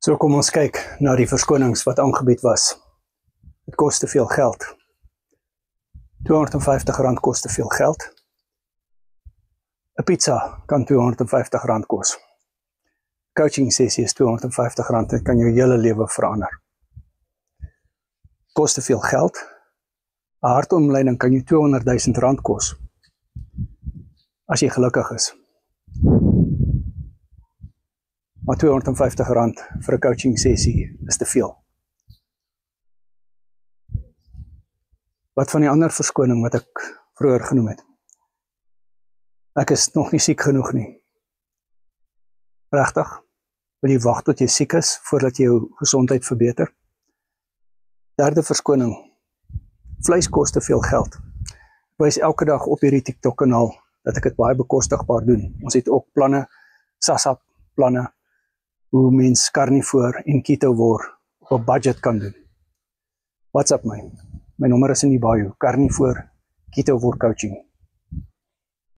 So kom ons kyk na die verskonings wat aangebied was. Het kost te veel geld. R250 kost te veel geld. 'n Pizza kan R250 kos. Coaching sessie is R250 en kan jou hele lewe verander. Kost te veel geld. 'n Hartomleiding kan jou R200,000 kos. As jy gelukkig is. Maar R250 vir 'n coaching sessie is te veel. Wat van die ander verskoning wat ek vroeër genoem het? Ek is nog nie siek genoeg nie. Regtig? Wil jy wag tot jy siek is voordat jy jou gesondheid verbeter? Derde verskoning. Vleis kost te veel geld. Ek wys elke dag op hierdie TikTok kanaal dat ek dit baie bekostigbaar doen. Ons het ook planne, SASSA planne, hoe mens carnivoor en keto word op 'n budget kan doen. WhatsApp my. My nommer is in die bio. Carnivoor, keto word coaching.